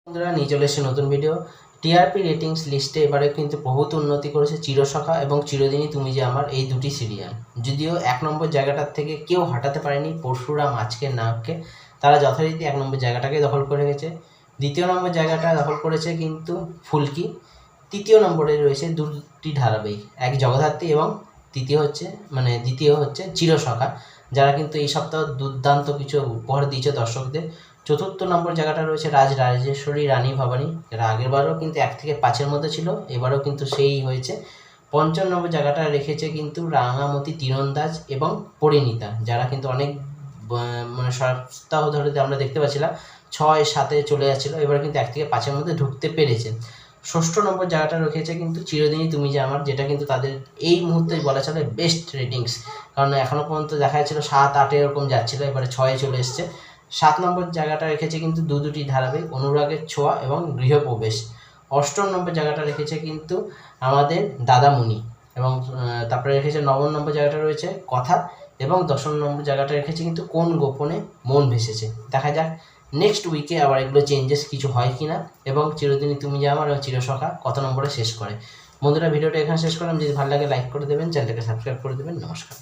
বন্ধুরা নিয়ে চলে এসেছে নতুন ভিডিও। টিআরপি রেটিংস লিস্টে এবারে কিন্তু বহুত উন্নতি করেছে চিরসখা এবং চিরদিনই তুমি যে আমার, এই দুটি সিরিয়াল। যদিও 1 নম্বর জায়গাটার থেকে কেউ হাঁটাতে পারেনি, পরশুরাম আজকের নায়ককে। তারা যথারীতি 1 নম্বর জায়গাটাকে দখল করে গেছে। 2য় নম্বর জায়গাটা দখল করেছে কিন্তু ফুলকি। 3য় নম্বরে রয়েছে দুটি ধারাবাহিক, এক জগদ্ধাত্রী এবং দ্বিতীয় হচ্ছে চিরসখা, যারা কিন্তু এই সপ্তাহ দুর্দান্ত কিছু উপহার দিয়েছে দর্শকদের। 4র্থ নম্বর জায়গাটা রয়েছে রাজরাজেশ্বরী রানী ভবানী, যারা আগেরবারও কিন্তু 1 থেকে 5-এর মধ্যে ছিল, এবারও কিন্তু সেই হয়েছে। 5ম নম্বর জায়গাটা রেখেছে কিন্তু রাঙামতি তীরন্দাজ এবং পরিণীতা, যারা কিন্তু অনেক সপ্তাহ ধরে আমরা দেখতে পাচ্ছিলাম 6-7-এ চলে যাচ্ছিলো, এবার কিন্তু 1 থেকে 5-এর মধ্যে ঢুকতে পেরেছে। 6ষ্ঠ নম্বর জায়গাটা রেখেছে কিন্তু চিরদিনই তুমি যে আমার, যেটা কিন্তু তাদের এই মুহূর্তে বলা চলে বেস্ট রেটিংস, কারণ এখনও পর্যন্ত দেখা যাচ্ছিলো 7-8 এরকম যাচ্ছিলো, এবারে 6-এ চলে এসছে। 7 নম্বর জায়গাটা রেখেছে কিন্তু দুটি ধারাবাহিক, অনুরাগের ছোঁয়া এবং গৃহপ্রবেশ। 8ম নম্বর জায়গাটা রেখেছে কিন্তু আমাদের দাদামণি, এবং তারপরে রেখেছে 9ম নম্বর জায়গাটা রয়েছে কথা, এবং 10ম নম্বর জায়গাটা রেখেছে কিন্তু কোন গোপনে মন ভেসেছে। দেখা যাক নেক্সট উইকে আবার এগুলো চেঞ্জেস কিছু হয় কি না, এবং চিরদিনই তুমি যে আমার এবং চিরসখা কত নম্বরে শেষ করে। বন্ধুরা ভিডিওটা এখানে শেষ করলাম। যদি ভালো লাগে লাইক করে দেবেন, চ্যানেলটাকে সাবস্ক্রাইব করে দেবেন। নমস্কার।